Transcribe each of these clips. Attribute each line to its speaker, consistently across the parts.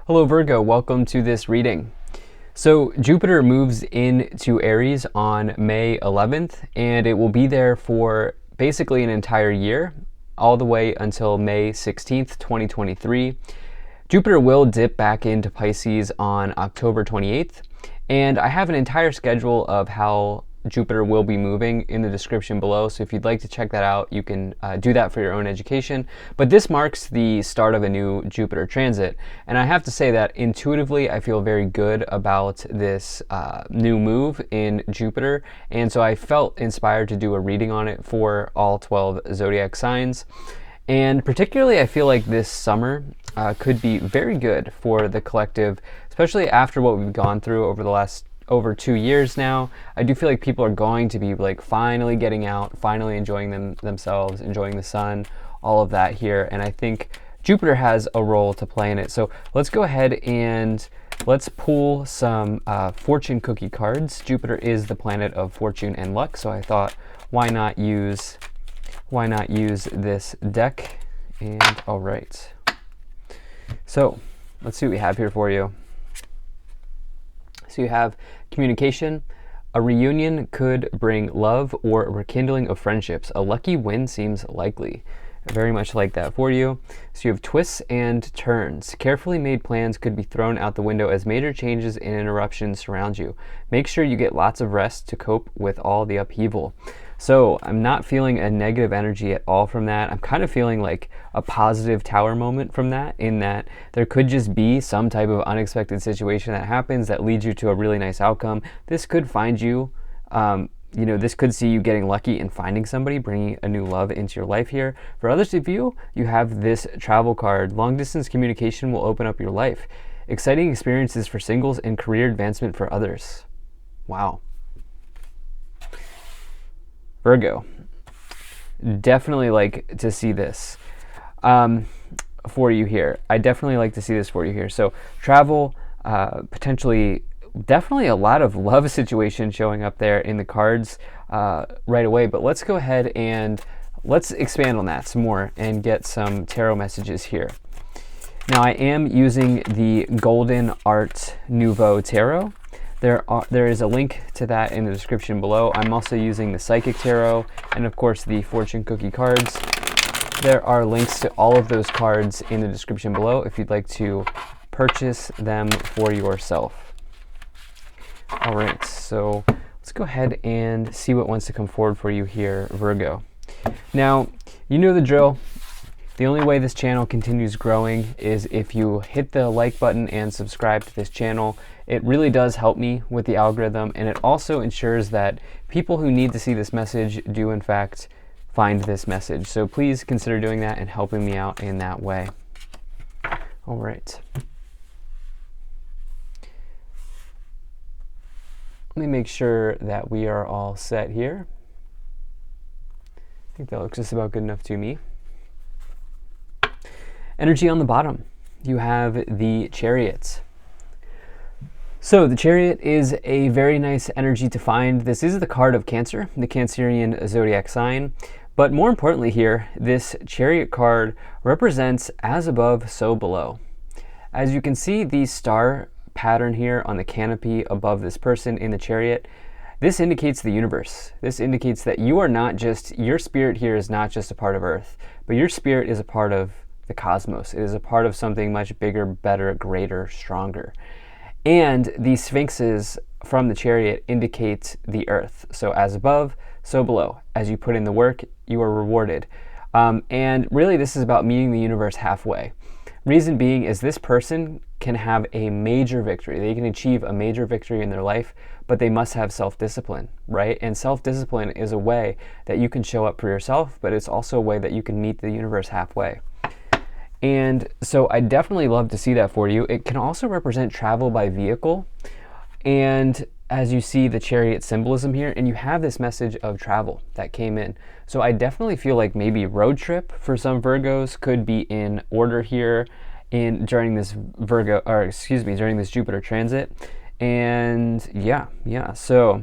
Speaker 1: Hello Virgo, welcome to this reading. So Jupiter moves into Aries on May 11th, and it will be there for basically an entire year, all the way until May 16th, 2023. Jupiter will dip back into Pisces on October 28th, and I have an entire schedule of how Jupiter will be moving in the description below, so if you'd like to check that out, you can do that for your own education. But this marks the start of a new Jupiter transit, and I have to say that intuitively I feel very good about this new move in Jupiter, and so I felt inspired to do a reading on it for all 12 zodiac signs. And particularly I feel like this summer could be very good for the collective, especially after what we've gone through over the last over 2 years now. I do feel like people are going to be like finally getting out, finally enjoying themselves, enjoying the sun, all of that here. And I think Jupiter has a role to play in it. So let's go ahead and let's pull some fortune cookie cards. Jupiter is the planet of fortune and luck, so I thought why not use this deck. And all right, so let's see what we have here for you. So you have communication. A reunion could bring love or a rekindling of friendships. A lucky win seems likely. Very much like that for you. So you have twists and turns. Carefully made plans could be thrown out the window as major changes and interruptions surround you. Make sure you get lots of rest to cope with all the upheaval. So I'm not feeling a negative energy at all from that. I'm kind of feeling like a positive tower moment from that, in that there could just be some type of unexpected situation that happens that leads you to a really nice outcome. This could find you, this could see you getting lucky and finding somebody, bringing a new love into your life here. For others of you, you have this travel card. Long distance communication will open up your life. Exciting experiences for singles and career advancement for others. Wow. Virgo, definitely like to see this for you here. I definitely like to see this for you here. So travel, potentially, definitely a lot of love situation showing up there in the cards right away. But let's go ahead and let's expand on that some more and get some tarot messages here. Now I am using the Golden Art Nouveau Tarot. There is a link to that in the description below. I'm also using the Psychic Tarot and of course the Fortune Cookie cards. There are links to all of those cards in the description below if you'd like to purchase them for yourself. All right, so let's go ahead and see what wants to come forward for you here, Virgo. Now, you know the drill. The only way this channel continues growing is if you hit the like button and subscribe to this channel. It really does help me with the algorithm, and it also ensures that people who need to see this message do in fact find this message. So please consider doing that and helping me out in that way. All right. Let me make sure that we are all set here. I think that looks just about good enough to me. Energy on the bottom, you have the Chariot. So the Chariot is a very nice energy to find. This is the card of Cancer, the Cancerian zodiac sign. But more importantly here, this Chariot card represents as above, so below. As you can see, the star pattern here on the canopy above this person in the Chariot, this indicates the universe. This indicates that you are not just, your spirit here is not just a part of Earth, but your spirit is a part of the cosmos. It is a part of something much bigger, better, greater, stronger. And the sphinxes from the Chariot indicate the earth. So as above, so below. As you put in the work, you are rewarded. And really this is about meeting the universe halfway. Reason being is this person can have a major victory. They can achieve a major victory in their life, but they must have self-discipline, right? And self-discipline is a way that you can show up for yourself, but it's also a way that you can meet the universe halfway. And so I definitely love to see that for you. It can also represent travel by vehicle. And as you see the Chariot symbolism here, and you have this message of travel that came in. So I definitely feel like maybe road trip for some Virgos could be in order here during this during this Jupiter transit. And yeah, so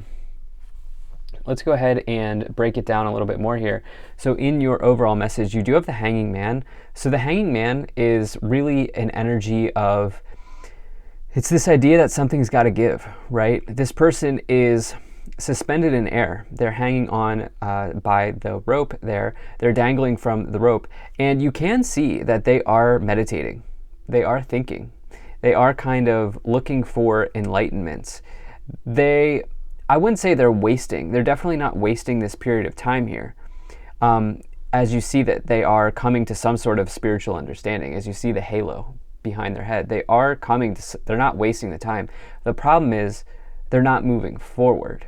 Speaker 1: let's go ahead and break it down a little bit more here. So in your overall message, you do have the Hanging Man. So the Hanging Man is really an energy of It's this idea that something's got to give, right? This person is suspended in air. They're hanging on by the rope there. They're dangling from the rope. And you can see that they are meditating. They are thinking. They are kind of looking for enlightenment. I wouldn't say they're wasting. They're definitely not wasting this period of time here. As you see that they are coming to some sort of spiritual understanding, as you see the halo behind their head, they're not wasting the time. The problem is they're not moving forward,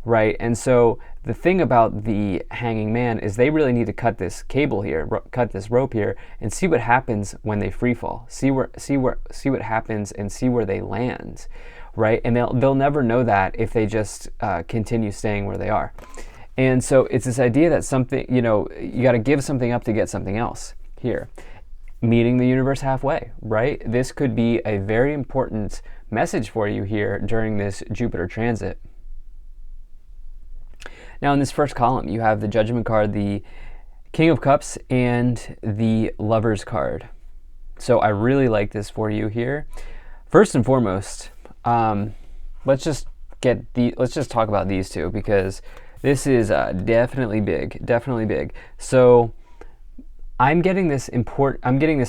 Speaker 1: right? And so the thing about the hanging man is they really need to cut this cable here, cut this rope here, and see what happens when they free fall. See what happens and see where they land, right? And they'll never know that if they just continue staying where they are. And so it's this idea that something, you got to give something up to get something else here. Meeting the universe halfway, right? This could be a very important message for you here during this Jupiter transit. Now in this first column, you have the Judgment card, the King of Cups, and the Lovers card. So I really like this for you here. First and foremost, let's just talk about these two, because this is definitely big. So I'm getting this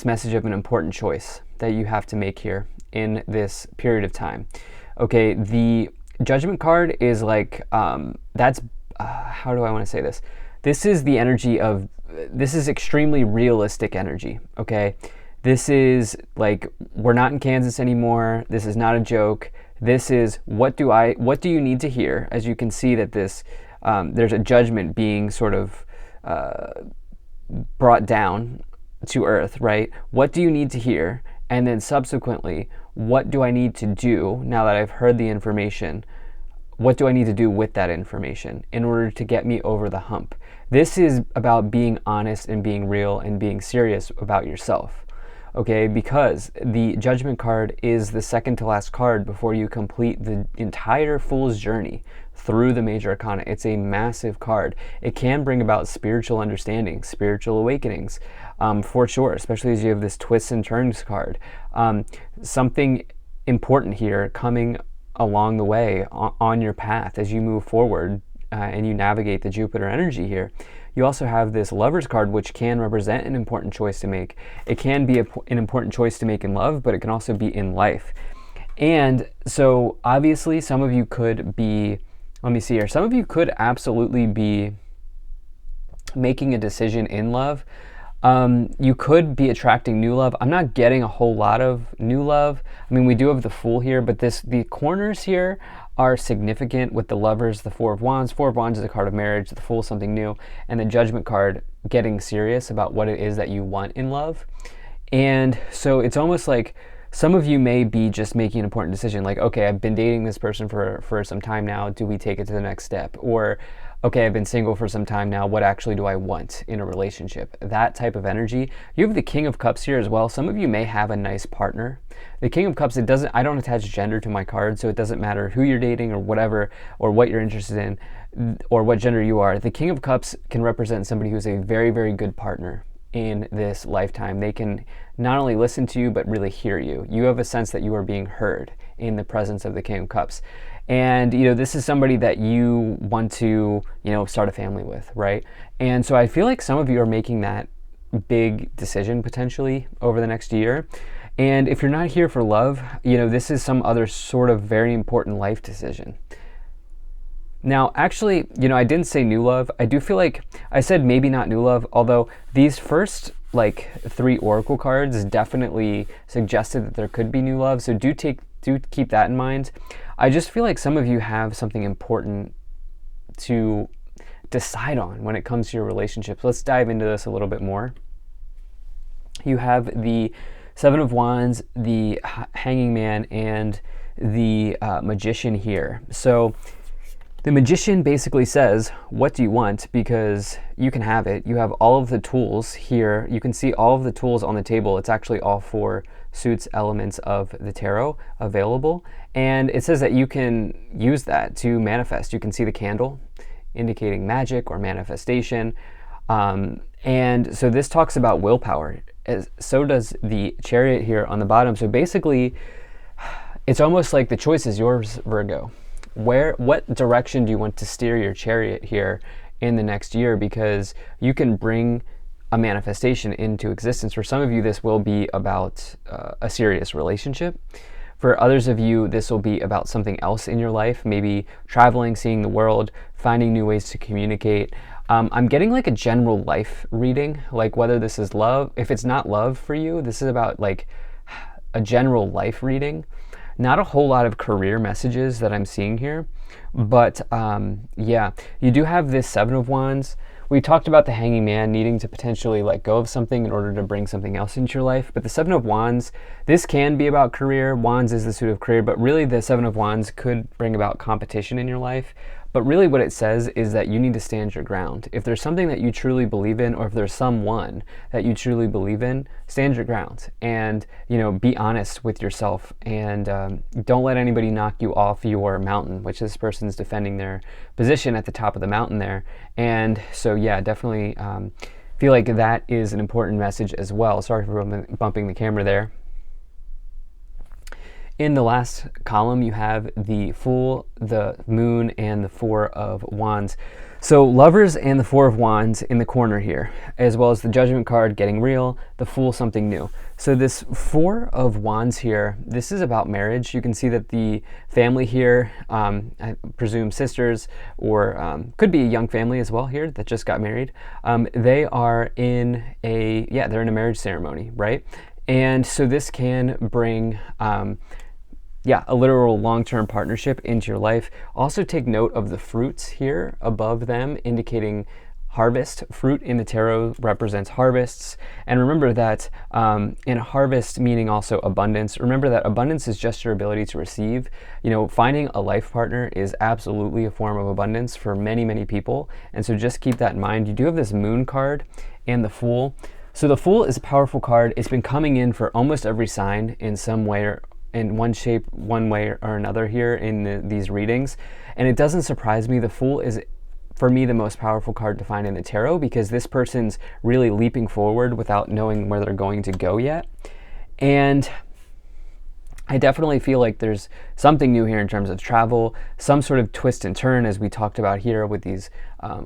Speaker 1: message of an important choice that you have to make here in this period of time. Okay, the Judgment card is like, how do I want to say this? This is extremely realistic energy, okay? This is like, we're not in Kansas anymore. This is not a joke. This is, what do you need to hear? As you can see that there's a judgment being sort of brought down to earth, right? What do you need to hear? And then subsequently, what do I need to do now that I've heard the information? What do I need to do with that information in order to get me over the hump? This is about being honest and being real and being serious about yourself, okay? Because the Judgment card is the second to last card before you complete the entire Fool's journey through the major arcana. It's a massive card. It can bring about spiritual understanding, spiritual awakenings, for sure, especially as you have this twists and turns card. Something important here coming along the way on your path as you move forward and you navigate the Jupiter energy here. You also have this Lovers card, which can represent an important choice to make. It can be an important choice to make in love, but it can also be in life. And so obviously some of you could be, let me see here, some of you could absolutely be making a decision in love. You could be attracting new love. I'm not getting a whole lot of new love. I mean, we do have the Fool here, but the corners here are significant with the Lovers, the Four of Wands. Four of Wands is a card of marriage, the Fool something new, and the Judgment card getting serious about what it is that you want in love. And so it's almost like some of you may be just making an important decision, like, okay, I've been dating this person for some time now. Do we take it to the next step? Or, okay, I've been single for some time now. What actually do I want in a relationship? That type of energy. You have the King of Cups here as well. Some of you may have a nice partner. The King of Cups, I don't attach gender to my card, so it doesn't matter who you're dating or whatever, or what you're interested in, or what gender you are. The King of Cups can represent somebody who's a very, very good partner in this lifetime. They can not only listen to you, but really hear you. You have a sense that you are being heard in the presence of the King of Cups. And, this is somebody that you want to, start a family with, right? And so I feel like some of you are making that big decision potentially over the next year. And if you're not here for love, this is some other sort of very important life decision. Now, actually, I didn't say new love. I do feel like I said maybe not new love, although these first three oracle cards definitely suggested that there could be new love. So do keep that in mind. I just feel like some of you have something important to decide on when it comes to your relationships. Let's dive into this a little bit more. You have the Seven of Wands, the Hanging Man, and the Magician here. So the Magician basically says, what do you want? Because you can have it. You have all of the tools here. You can see all of the tools on the table. It's actually all four suits, elements of the tarot available. And it says that you can use that to manifest. You can see the candle indicating magic or manifestation. And so this talks about willpower. So does the Chariot here on the bottom. So basically, it's almost like the choice is yours, Virgo. What direction do you want to steer your chariot here in the next year? Because you can bring a manifestation into existence. For some of you, this will be about a serious relationship. For others of you, this will be about something else in your life, maybe traveling, seeing the world, finding new ways to communicate. I'm getting like a general life reading, like whether this is love. If it's not love for you, this is about like a general life reading. Not a whole lot of career messages that I'm seeing here, but yeah, you do have this Seven of Wands. We talked about the Hanging Man needing to potentially let go of something in order to bring something else into your life, but the Seven of Wands, this can be about career. Wands is the suit of career, but really the Seven of Wands could bring about competition in your life. But really what it says is that you need to stand your ground. If there's something that you truly believe in, or if there's someone that you truly believe in, stand your ground and, you know, be honest with yourself, and don't let anybody knock you off your mountain, which this person's defending their position at the top of the mountain there. And so, yeah, definitely feel like that is an important message as well. Sorry for bumping the camera there. In the last column, you have the Fool, the Moon, and the Four of Wands. So Lovers and the Four of Wands in the corner here, as well as the Judgment card, getting real, the Fool, something new. So this Four of Wands here, this is about marriage. You can see that the family here, I presume sisters, or could be a young family as well here that just got married. They are in a, yeah, they're in a marriage ceremony, right? And so this can bring yeah, a literal long-term partnership into your life. Also take note of the fruits here above them, indicating harvest. Fruit in the tarot represents harvests. And remember that in harvest, meaning also abundance, remember that abundance is just your ability to receive. You know, finding a life partner is absolutely a form of abundance for many, many people. And so just keep that in mind. You do have this Moon card and the Fool. So the Fool is a powerful card. It's been coming in for almost every sign in some way, or in one shape, one way or another here in these readings. And it doesn't surprise me. The Fool is, for me, the most powerful card to find in the tarot, because this person's really leaping forward without knowing where they're going to go yet. And I definitely feel like there's something new here in terms of travel, some sort of twist and turn, as we talked about here with these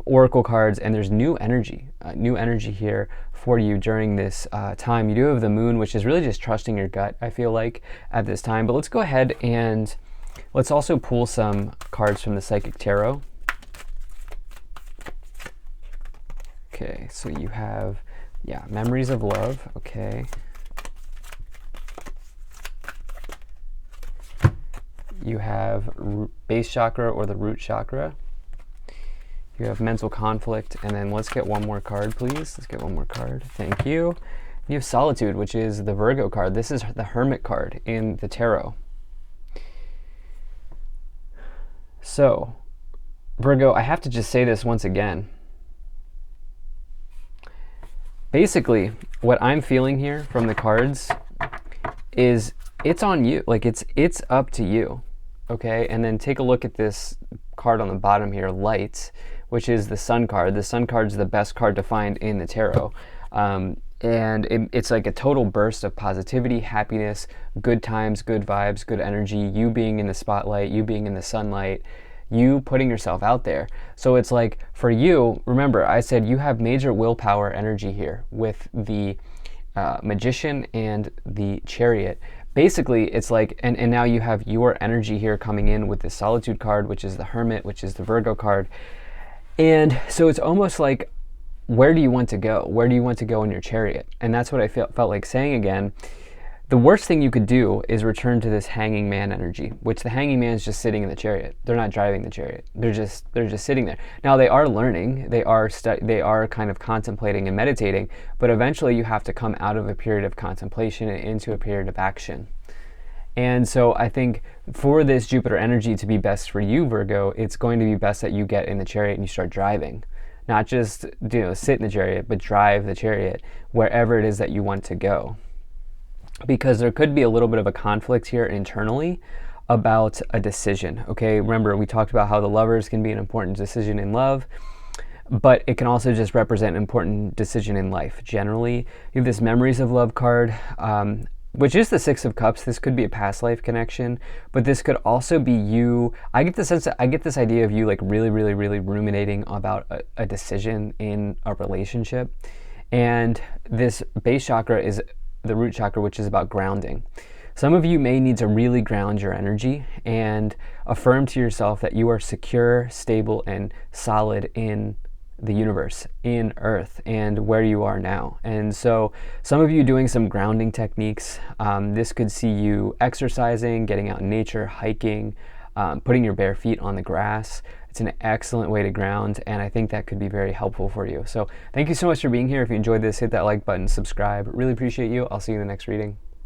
Speaker 1: oracle cards, and there's new energy here for you during this time. You do have the Moon, which is really just trusting your gut, I feel like, at this time. But let's go ahead and let's also pull some cards from the Psychic Tarot. Okay, so you have, yeah, Memories of Love, okay. You have base chakra or the root chakra. You have mental conflict, and then let's get one more card, please. Let's get one more card. Thank you. You have solitude, which is the Virgo card. This is the Hermit card in the tarot. So, Virgo, I have to just say this once again. Basically, what I'm feeling here from the cards is it's on you. Like it's up to you. Okay, and then take a look at this card on the bottom here, Light, which is the Sun card. The Sun card is the best card to find in the tarot. And it's like a total burst of positivity, happiness, good times, good vibes, good energy, you being in the spotlight, you being in the sunlight, you putting yourself out there. So it's like, for you, remember, I said you have major willpower energy here with the Magician and the Chariot. Basically, it's like, and now you have your energy here coming in with the Solitude card, which is the Hermit, which is the Virgo card. And so it's almost like, where do you want to go? Where do you want to go in your chariot? And that's what I felt like saying again. The worst thing you could do is return to this Hanging Man energy, which the Hanging Man is just sitting in the chariot. They're not driving the chariot. They're just sitting there. Now they are learning. They are kind of contemplating and meditating. But eventually you have to come out of a period of contemplation and into a period of action. And so I think for this Jupiter energy to be best for you, Virgo, it's going to be best that you get in the chariot and you start driving. Not just, sit in the chariot, but drive the chariot wherever it is that you want to go. Because there could be a little bit of a conflict here internally about a decision. Okay, remember we talked about how the Lovers can be an important decision in love, but it can also just represent an important decision in life. Generally, you have this Memories of Love card. which is the Six of Cups. This could be a past life connection, but this could also be you. I get the sense that I get this idea of you like really, really, really ruminating about a decision in a relationship. And this base chakra is the root chakra, which is about grounding. Some of you may need to really ground your energy and affirm to yourself that you are secure, stable, and solid in the universe, in Earth, and where you are now. And so some of you doing some grounding techniques. This could see you exercising, getting out in nature, hiking, putting your bare feet on the grass. It's an excellent way to ground, and I think that could be very helpful for you. So thank you so much for being here. If you enjoyed this, hit that like button, subscribe. Really appreciate you. I'll see you in the next reading.